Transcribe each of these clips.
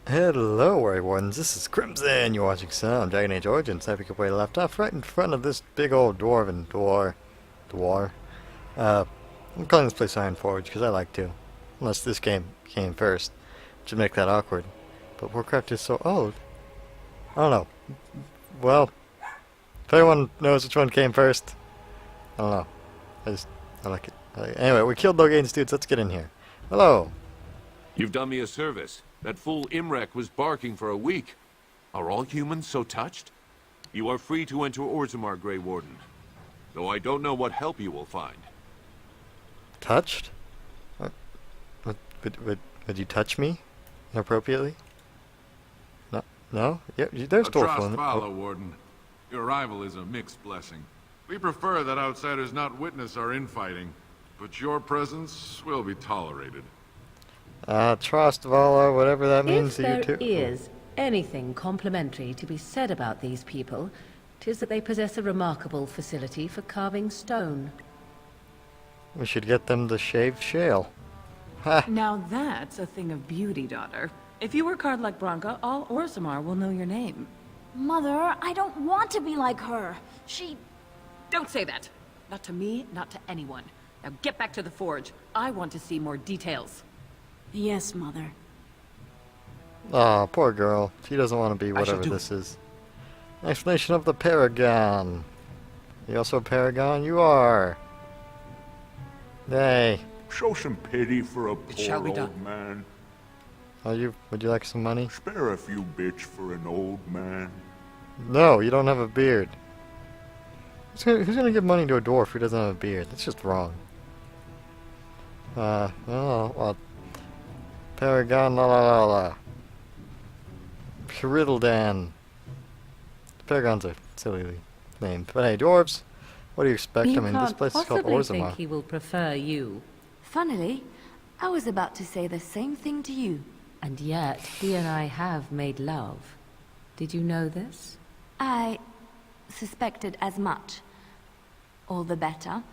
Hello, Warrior Wardens. This is Crimson. You're watching some Dragon Age Origins. I pick up where you left off, right in front of this big old dwarf. I'm calling this place Iron Forge because I like to. Unless this game came first, which would make that awkward. But Warcraft is so old. I don't know. Well, if anyone knows which one came first, I don't know. I like it. Anyway, we killed Logain's dudes. Let's get in here. Hello. You've done me a service. That fool Imrek was barking for a week. Are all humans so touched? You are free to enter Orzammar, Grey Warden. Though I don't know what help you will find. Touched? Would you touch me inappropriately? No? No? Yeah, there's Dorflin. Follow, Warden. Your arrival is a mixed blessing. We prefer that outsiders not witness our infighting, but your presence will be tolerated. Trust Vala, whatever that means If to you there too. is anything complimentary to be said about these people, 'tis that they possess a remarkable facility for carving stone. We should get them to shave shale. Ha! Now that's a thing of beauty, daughter. If you work hard like Branka, all Orzammar will know your name. Mother, I don't want to be like her. She... Don't say that! Not to me, not to anyone. Now get back to the forge. I want to see more details. Yes, Mother. Aw, poor girl. She doesn't want to be whatever do this is. Explanation of the Paragon. You also a Paragon? You are. Yay. Show some pity for a shall poor be old done. man. Would you like some money? Spare a few bits for an old man. No, you don't have a beard. Who's gonna give money to a dwarf who doesn't have a beard? That's just wrong. Well, Paragon la la la la. Pyriddledan. Paragons are silly named. But hey, dwarves, what do you expect? You I mean, this can't place is called possibly think Orzammar. he will prefer you. Funnily, I was about to say the same thing to you. And yet, he and I have made love. Did you know this? I suspected as much. All the better,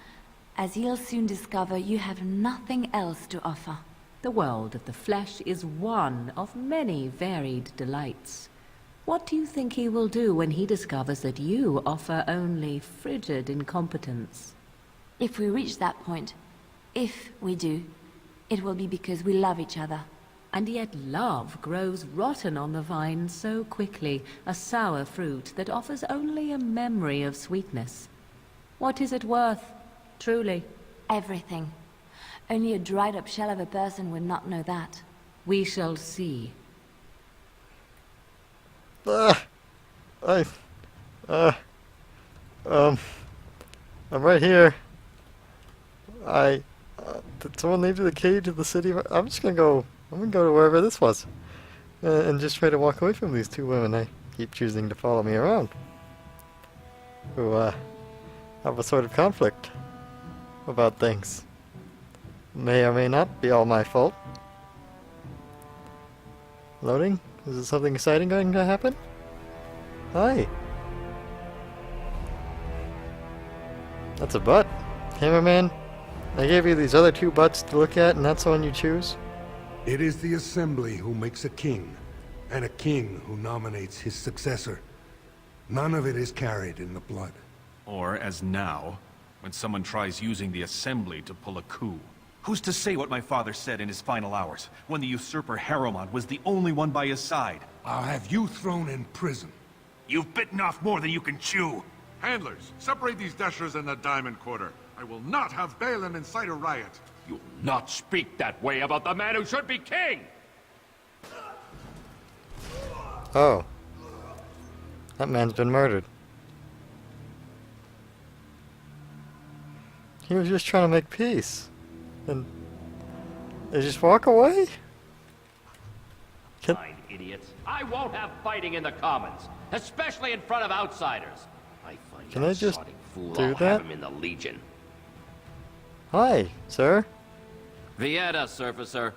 as you'll soon discover you have nothing else to offer. The world of the flesh is one of many varied delights. What do you think he will do when he discovers that you offer only frigid incompetence? If we reach that point, if we do, it will be because we love each other. And yet love grows rotten on the vine so quickly, a sour fruit that offers only a memory of sweetness. What is it worth, truly? Everything. Only a dried up shell of a person would not know that. We shall see. I'm right here. Did someone leave the key to the city? I'm gonna go to wherever this was. And just try to walk away from these two women. They keep choosing to follow me around. Who, have a sort of conflict about things. May or may not be all my fault. Loading? Is there something exciting going to happen? Hi. That's a butt. Cameraman, I gave you these other two butts to look at, and that's the one you choose? It is the Assembly who makes a king, and a king who nominates his successor. None of it is carried in the blood. Or, as now, when someone tries using the Assembly to pull a coup. Who's to say what my father said in his final hours, when the usurper Harrowmont was the only one by his side? I'll have you thrown in prison. You've bitten off more than you can chew! Handlers, separate these dashers in the Diamond Quarter. I will not have Balin incite a riot. You'll not speak that way about the man who should be king! Oh. That man's been murdered. He was just trying to make peace. And they just walk away? Fine, idiots. I won't have fighting in the Commons, especially in front of outsiders. I find Can that I just sodding fool, do I'll that? have him in the Legion. Hi, sir. Vieta, Surfacer.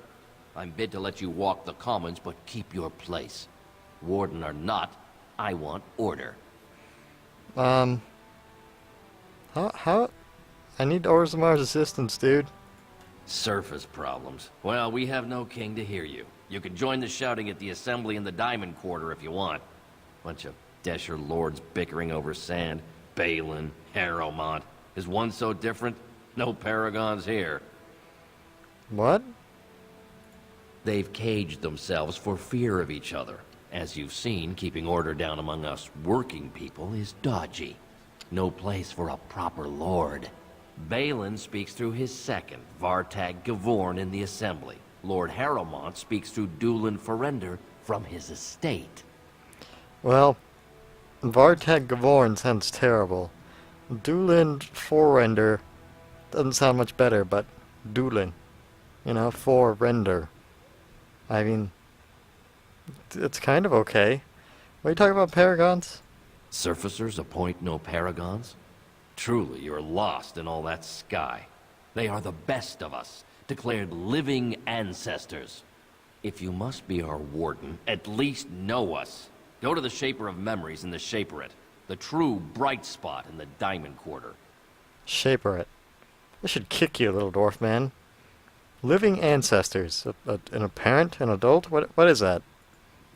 I'm bid to let you walk the Commons, but keep your place. Warden or not, I want order. How? I need Orzammar's assistance, dude. Surface problems. Well, we have no king to hear you. You can join the shouting at the assembly in the Diamond Quarter if you want. Bunch of Desher lords bickering over sand. Balin, Harrowmont. Is one so different? No paragons here. What? They've caged themselves for fear of each other. As you've seen, keeping order down among us working people is dodgy. No place for a proper lord. Balin speaks through his second, Vartag Gavorn, in the assembly. Lord Harrowmont speaks through Dulin Ferender from his estate. Well, Vartag Gavorn sounds terrible. Dulin Forrender doesn't sound much better, but Dulin. You know, Forrender. I mean, it's kind of okay. What are you talking about, paragons? Surfacers appoint no paragons? Truly, you're lost in all that sky. They are the best of us, declared living ancestors. If you must be our warden, at least know us. Go to the Shaper of Memories in the Shaperate, the true bright spot in the Diamond Quarter. Shaperate. I should kick you, little dwarf man. Living ancestors. An parent? An adult? What is that?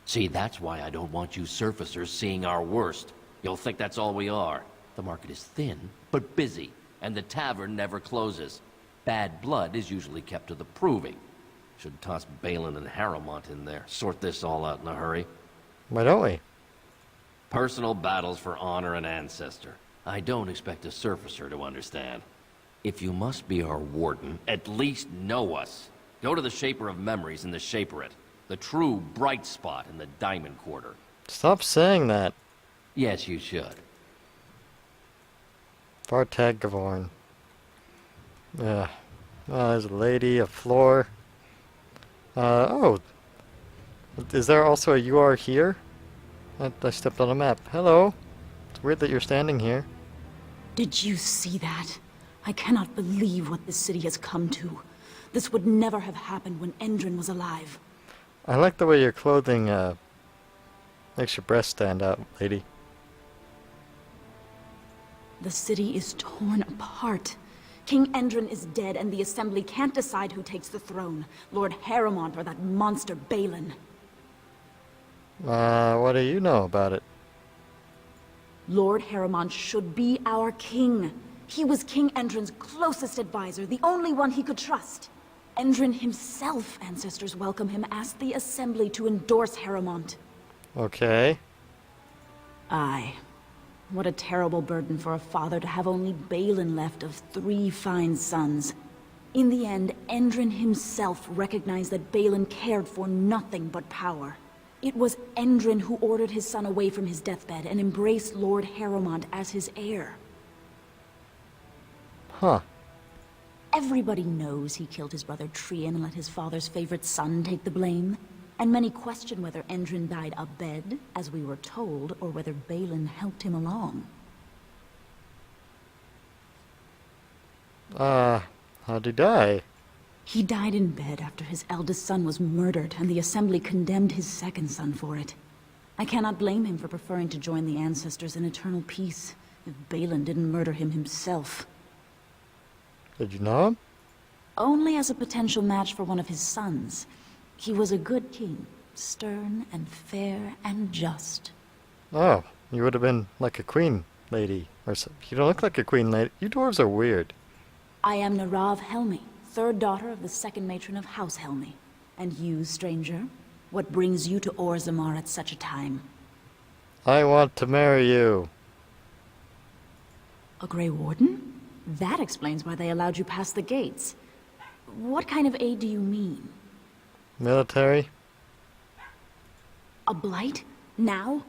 See, that's why I don't want you surfacers seeing our worst. You'll think that's all we are. The market is thin, but busy, and the tavern never closes. Bad blood is usually kept to the proving. Should toss Balin and Harrowmont in there. Sort this all out in a hurry. Why don't we? Personal battles for honor and ancestor. I don't expect a surfacer to understand. If you must be our warden, at least know us. Go to the Shaper of Memories in the Shaperate, the true bright spot in the Diamond Quarter. Stop saying that. Yes, you should. Vartag Gavorn. Yeah. Oh, there's a lady, a floor. Oh. Is there also a "you are here"? I stepped on a map. Hello. It's weird that you're standing here. Did you see that? I cannot believe what this city has come to. This would never have happened when Endrin was alive. I like the way your clothing makes your breasts stand out, lady. The city is torn apart. King Endrin is dead, and the Assembly can't decide who takes the throne. Lord Harrowmont or that monster Balin. What do you know about it? Lord Harrowmont should be our king. He was King Endrin's closest advisor, the only one he could trust. Endrin himself, ancestors welcome him, asked the Assembly to endorse Harrowmont. Okay. Aye. What a terrible burden for a father to have only Balin left of 3 fine sons. In the end, Endrin himself recognized that Balin cared for nothing but power. It was Endrin who ordered his son away from his deathbed and embraced Lord Harrowmont as his heir. Huh. Everybody knows he killed his brother Trian and let his father's favorite son take the blame. And many question whether Endrin died abed, as we were told, or whether Balin helped him along. How'd he die? He died in bed after his eldest son was murdered, and the Assembly condemned his second son for it. I cannot blame him for preferring to join the ancestors in eternal peace, if Balin didn't murder him himself. Did you know him? Only as a potential match for one of his sons. He was a good king, stern and fair and just. Oh, you would have been like a queen lady. Or so. You don't look like a queen lady. You dwarves are weird. I am Narav Helmi, third daughter of the second matron of House Helmi. And you, stranger? What brings you to Orzammar at such a time? I want to marry you. A Grey Warden? That explains why they allowed you past the gates. What kind of aid do you mean? Military? A blight? Now?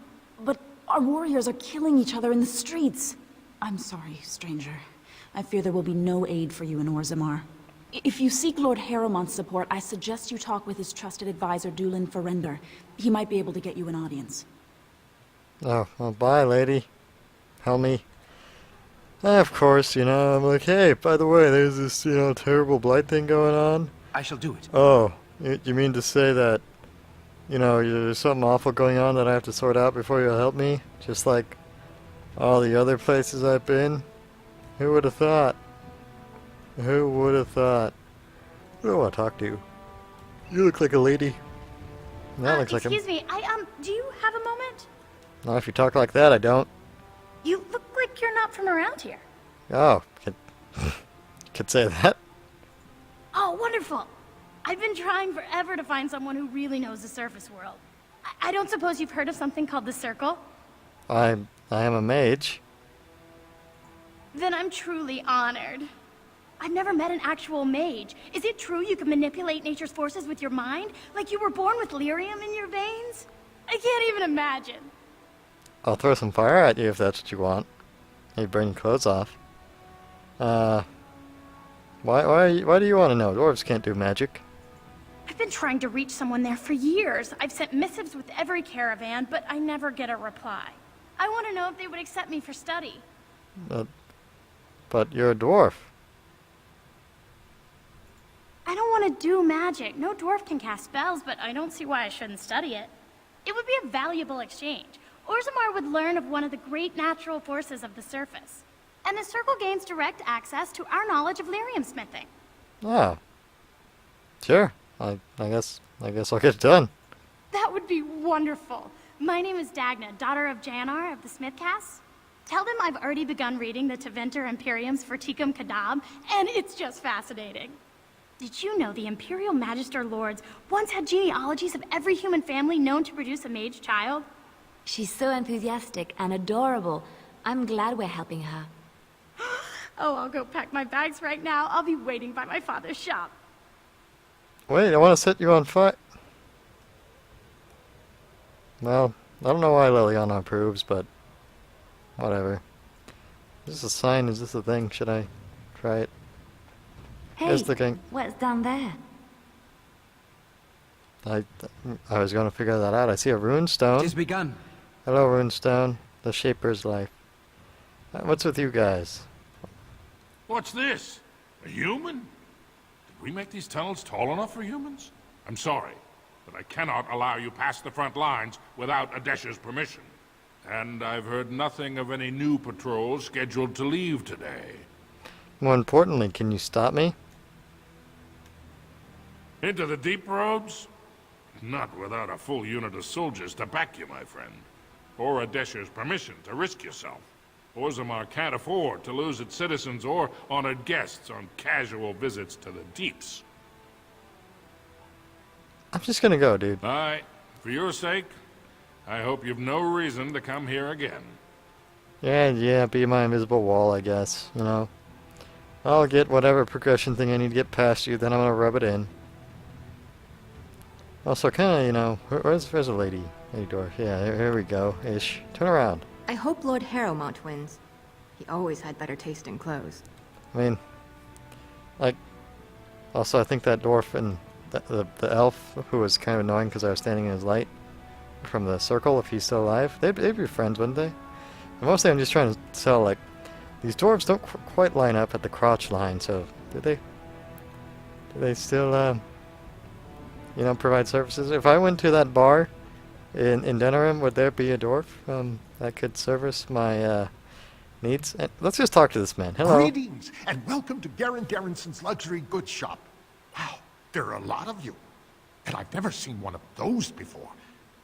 But our warriors are killing each other in the streets. I'm sorry, stranger. I fear there will be no aid for you in Orzammar. If you seek Lord Harrowmont's support, I suggest you talk with his trusted advisor, Dulin Ferender. He might be able to get you an audience. Oh, well, bye, lady. Helmi. Of course, I'm like, hey, by the way, there's this, terrible blight thing going on. I shall do it. Oh, you mean to say that, there's something awful going on that I have to sort out before you'll help me? Just like all the other places I've been? Who would have thought? Who would have thought? I don't want to talk to you. You look like a lady. That looks like him. Excuse me, do you have a moment? Not if you talk like that, I don't. You look like you're not from around here. Oh, could say that. Oh, wonderful. I've been trying forever to find someone who really knows the surface world. I don't suppose you've heard of something called the Circle? I am a mage. Then I'm truly honored. I've never met an actual mage. Is it true you can manipulate nature's forces with your mind? Like you were born with lyrium in your veins? I can't even imagine. I'll throw some fire at you if that's what you want. Hey, burn your clothes off. Why do you want to know? Dwarves can't do magic. I've been trying to reach someone there for years. I've sent missives with every caravan, but I never get a reply. I want to know if they would accept me for study. But you're a dwarf. I don't want to do magic. No dwarf can cast spells, but I don't see why I shouldn't study it. It would be a valuable exchange. Orzammar would learn of one of the great natural forces of the surface. And the Circle gains direct access to our knowledge of lyrium smithing. Oh. Sure. I guess I'll get it done. That would be wonderful. My name is Dagna, daughter of Janar of the Smithcasts. Tell them I've already begun reading the Tevinter Imperium's Ferticum Kadab, and it's just fascinating. Did you know the Imperial Magister Lords once had genealogies of every human family known to produce a mage child? She's so enthusiastic and adorable. I'm glad we're helping her. Oh, I'll go pack my bags right now. I'll be waiting by my father's shop. Wait, I want to set you on fire. Well, I don't know why Liliana approves, but whatever. Is this a sign? Is this a thing? Should I try it? Hey, The king. what's down there? I was going to figure that out. I see a rune stone. Tis begun. Hello, rune stone. The Shaper's life. What's with you guys? What's this? A human? Did we make these tunnels tall enough for humans? I'm sorry, but I cannot allow you past the front lines without Adesha's permission. And I've heard nothing of any new patrols scheduled to leave today. More importantly, can you stop me? Into the deep roads? Not without a full unit of soldiers to back you, my friend. Or Adesha's permission to risk yourself. Orzammar can't afford to lose its citizens or honored guests on casual visits to the deeps. I'm just gonna go, dude. Aye, for your sake, I hope you've no reason to come here again. Yeah, be my invisible wall, I guess, you know. I'll get whatever progression thing I need to get past you, then I'm gonna rub it in. Also, kinda, you know, where's a lady? Lady dwarf. Yeah, here we go, ish. Turn around. I hope Lord Harrowmont wins. He always had better taste in clothes. I mean, like, also I think that dwarf and the elf, who was kind of annoying because I was standing in his light from the circle, if he's still alive, they'd be friends, wouldn't they? And mostly I'm just trying to tell, like, these dwarves don't quite line up at the crotch line, so do they still, you know, provide services? If I went to that bar in Denerim, would there be a dwarf that could service my needs? And let's just talk to this man. Hello. Greetings, and welcome to Garen Garrison's luxury goods shop. Wow, there are a lot of you. And I've never seen one of those before.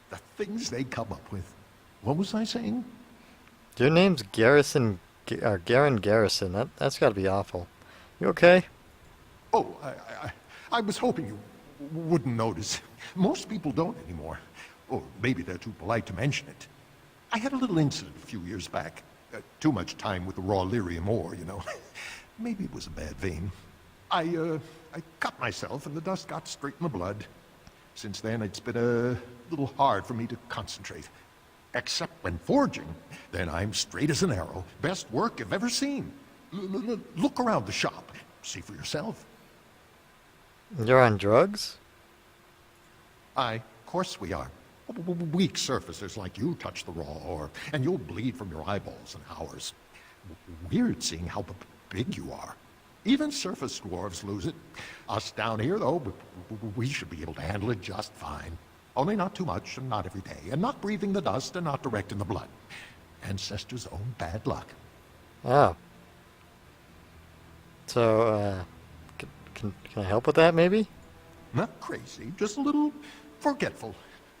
The things they come up with. What was I saying? Your name's Garen Garrison. That's got to be awful. You okay? Oh, I was hoping you wouldn't notice. Most people don't anymore. Or maybe they're too polite to mention it. I had a little incident a few years back. Too much time with the raw lyrium ore, you know. Maybe it was a bad vein. I cut myself and the dust got straight in the blood. Since then, it's been a little hard for me to concentrate. Except when forging. Then I'm straight as an arrow. Best work you've ever seen. Look around the shop. See for yourself. You're on drugs? Of course we are. Weak surfacers like you touch the raw ore, and you'll bleed from your eyeballs and ours. Weird seeing how big you are. Even surface dwarves lose it. Us down here, though, we should be able to handle it just fine. Only not too much, and not every day, and not breathing the dust, and not direct in the blood. Ancestors' own bad luck. Oh. So, can I help with that, maybe? Not crazy, just a little forgetful.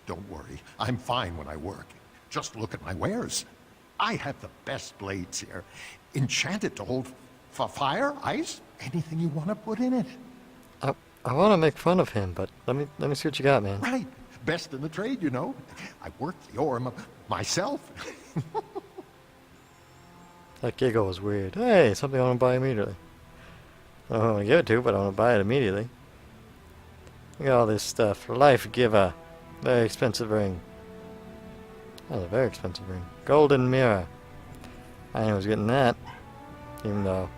don't worry. I'm fine when I work. Just look at my wares. I have the best blades here. Enchanted to hold fire, ice, anything you want to put in it. I want to make fun of him, but let me see what you got, man. Right. Best in the trade, you know. I worked the ore myself. That giggle was weird. Hey, something I want to buy immediately. I don't want to give it to, but I want to buy it immediately. Look at all this stuff. Life Giver. Very expensive ring. That's a very expensive ring. Golden mirror. I knew I was getting that. Even though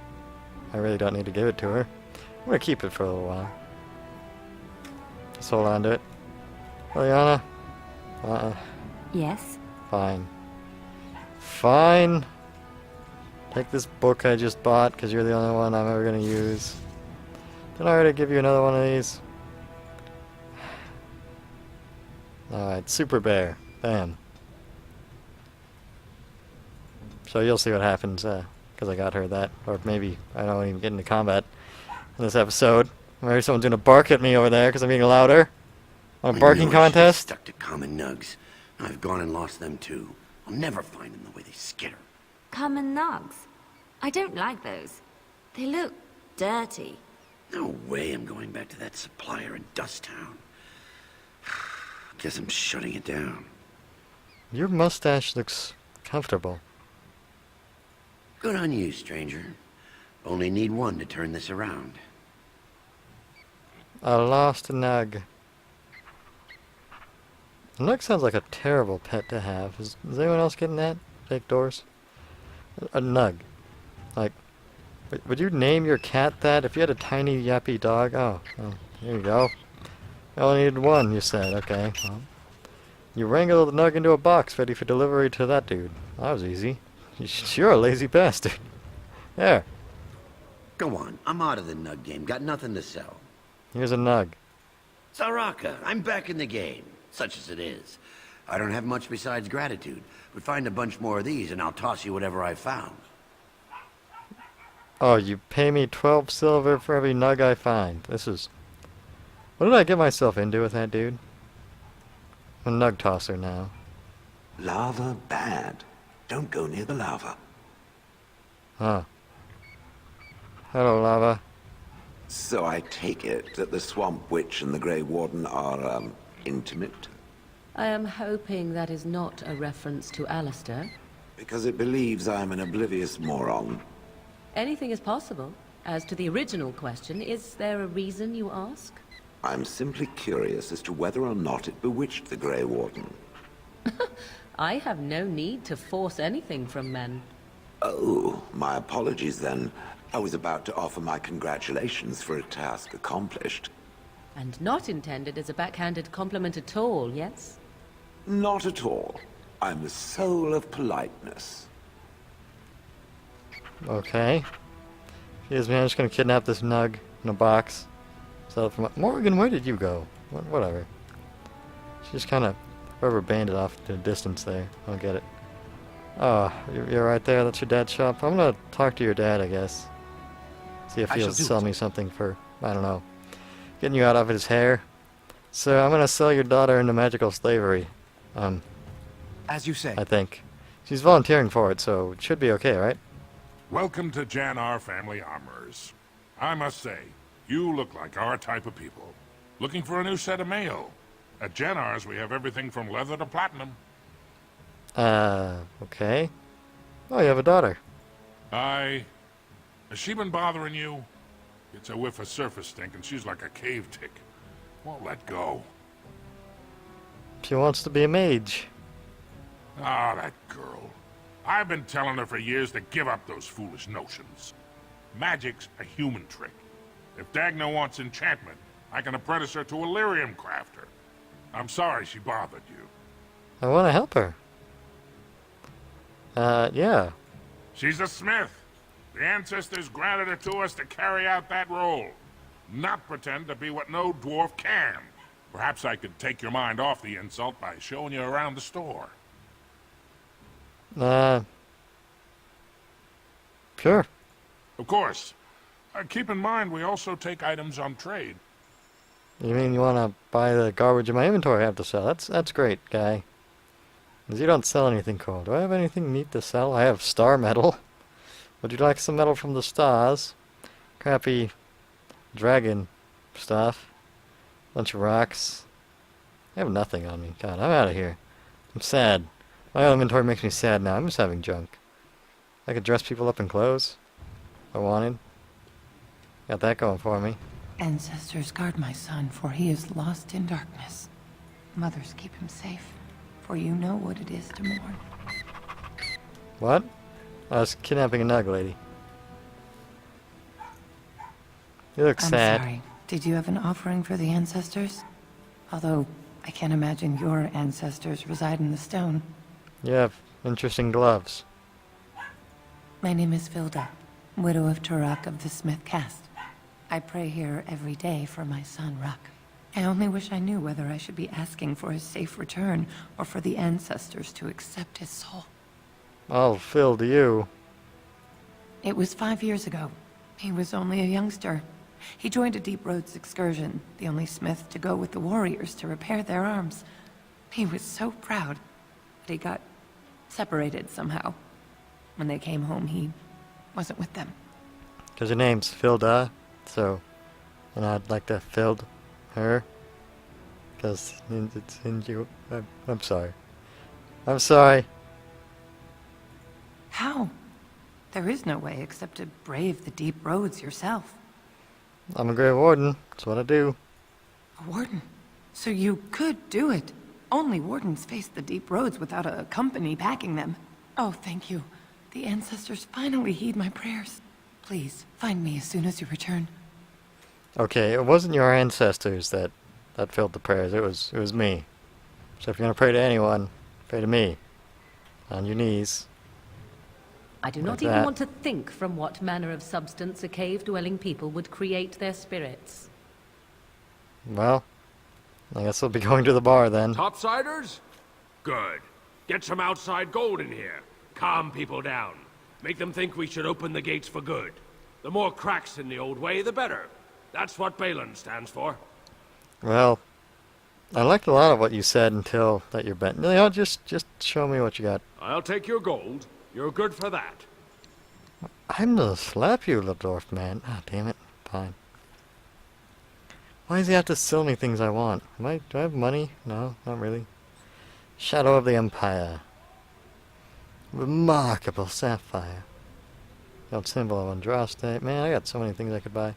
I really don't need to give it to her. I'm going to keep it for a little while. Just hold on to it. Liliana? Yes? Fine. Fine. Take this book I just bought, because you're the only one I'm ever going to use. Didn't I already give you another one of these? Alright, Super Bear. Bam. So you'll see what happens, because I got her that. Or maybe I don't even get into combat in this episode. Maybe someone's going to bark at me over there because I'm being louder. On a barking contest? Stuck to common nugs. I've gone and lost them too. I'll never find them the way they skitter. Common nugs. I don't like those. They look dirty. No way I'm going back to that supplier in Dust Town. Guess I'm shutting it down. Your mustache looks comfortable. Good on you, stranger. Only need one to turn this around. A lost nug. A nug sounds like a terrible pet to have. Is anyone else getting that? Fake doors? A nug. Like, would you name your cat that if you had a tiny yappy dog? Oh, here you go. You only needed one, you said. Okay. Well, you wrangled the nug into a box ready for delivery to that dude. That was easy. You're a lazy bastard. There. Go on, I'm out of the nug game. Got nothing to sell. Here's a nug. Saraka, I'm back in the game. Such as it is. I don't have much besides gratitude, but find a bunch more of these and I'll toss you whatever I found. Oh, you pay me 12 silver for every nug I find. This is... What did I get myself into with that dude? I'm a nug tosser now. Lava bad. Don't go near the lava. Huh. Hello, lava. So I take it that the Swamp Witch and the Grey Warden are, intimate? I am hoping that is not a reference to Alistair. Because it believes I'm an oblivious moron. Anything is possible. As to the original question, is there a reason you ask? I'm simply curious as to whether or not it bewitched the Grey Warden. I have no need to force anything from men. Oh, my apologies then. I was about to offer my congratulations for a task accomplished. And not intended as a backhanded compliment at all, yes? Not at all. I'm the soul of politeness. Okay. Excuse me, I'm just gonna kidnap this nug in a box. So from Morgan, where did you go? Whatever. She just kind of rubber banded off to a distance there. I don't get it. Oh, you're right there. That's your dad's shop. I'm gonna talk to your dad, I guess. See if he'll sell me something for, I don't know, getting you out of his hair. So I'm gonna sell your daughter into magical slavery. As you say. I think. She's volunteering for it, so it should be okay, right? Welcome to Jannar Family Armorers. I must say, you look like our type of people. Looking for a new set of mail. At Jannar's, we have everything from leather to platinum. Okay. Oh, you have a daughter. Has she been bothering you? It's a whiff of surface stink, and she's like a cave tick. Won't let go. She wants to be a mage. Ah, that girl. I've been telling her for years to give up those foolish notions. Magic's a human trick. If Dagna wants enchantment, I can apprentice her to a lyrium crafter. I'm sorry she bothered you. I want to help her. Yeah. She's a smith. The ancestors granted her to us to carry out that role. Not pretend to be what no dwarf can. Perhaps I could take your mind off the insult by showing you around the store. Sure. Of course. Keep in mind we also take items on trade. You mean you want to buy the garbage in my inventory I have to sell? That's great, guy. Because you don't sell anything cool. Do I have anything neat to sell? I have star metal. Would you like some metal from the stars? Crappy dragon stuff. Bunch of rocks. I have nothing on me. God, I'm out of here. I'm sad. My inventory makes me sad now. I'm just having junk. I could dress people up in clothes if I wanted. Got that going for me. Ancestors, guard my son, for he is lost in darkness. Mothers, keep him safe, for you know what it is to mourn. What? I was kidnapping a nug lady. You look sad. I'm sorry. Did you have an offering for the ancestors? Although, I can't imagine your ancestors reside in the stone. You have interesting gloves. My name is Vilda, widow of Turok of the Smith caste. I pray here every day for my son, Ruck. I only wish I knew whether I should be asking for his safe return or for the ancestors to accept his soul. I'll fill to you. It was 5 years ago. He was only a youngster. He joined a Deep Roads excursion, the only smith to go with the warriors to repair their arms. He was so proud, but he got separated somehow. When they came home, he wasn't with them. Because your name's Filda, so, and I'd like to fill her. Because it's in you. I'm sorry. I'm sorry. How? There is no way except to brave the deep roads yourself. I'm a Grey Warden. That's what I do. A warden? So you could do it. Only wardens face the deep roads without a company packing them. Oh, thank you. The ancestors finally heed my prayers. Please, find me as soon as you return. Okay, it wasn't your ancestors that filled the prayers. It was me. So if you're gonna pray to anyone, pray to me. On your knees. I do Like not even that. want to think from what manner of substance a cave-dwelling people would create their spirits. Well, I guess I'll be going to the bar then. Topsiders? Good. Get some outside gold in here. Calm people down. Make them think we should open the gates for good. The more cracks in the old way, the better. That's what Balin stands for. Well, I liked a lot of what you said until that you're bent. You know, just show me what you got. I'll take your gold. You're good for that. I'm gonna slap you, little dwarf man. Ah, damn it. Fine. Why does he have to sell me things I want? Do I have money? No, not really. Shadow of the Empire. Remarkable sapphire. The old symbol of Andraste. Man, I got so many things I could buy.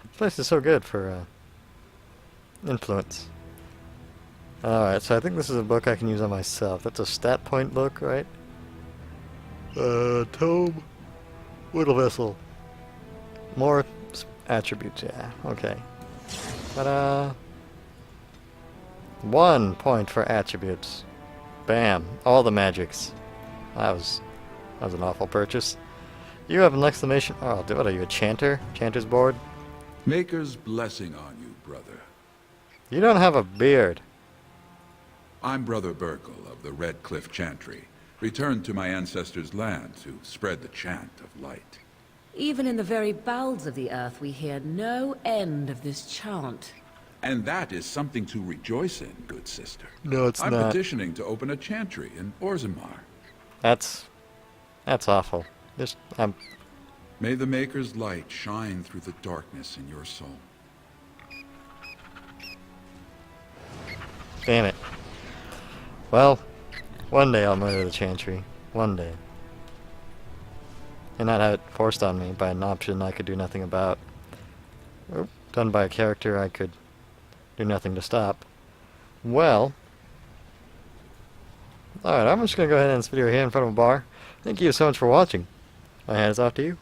This place is so good for influence. Alright, so I think this is a book I can use on myself. That's a stat point book, right? Tome. Whittle vessel. More attributes, yeah. Okay. Ta-da! 1 point for attributes. Bam. All the magics. That was an awful purchase. You have an exclamation... Oh, what are you, a chanter? Chanter's board? Maker's blessing on you, brother. You don't have a beard. I'm Brother Burkle of the Red Cliff Chantry, returned to my ancestors' land to spread the chant of light. Even in the very bowels of the earth, we hear no end of this chant. And that is something to rejoice in, good sister. No, it's I'm not. petitioning to open a chantry in Orzammar. That's awful. May the Maker's light shine through the darkness in your soul. Damn it. Well, one day I'll murder the Chantry. One day. And not have it forced on me by an option I could do nothing about. Or done by a character I could do nothing to stop. Well, alright, I'm just going to go ahead and end this video here in front of a bar. Thank you so much for watching. My hat is off to you.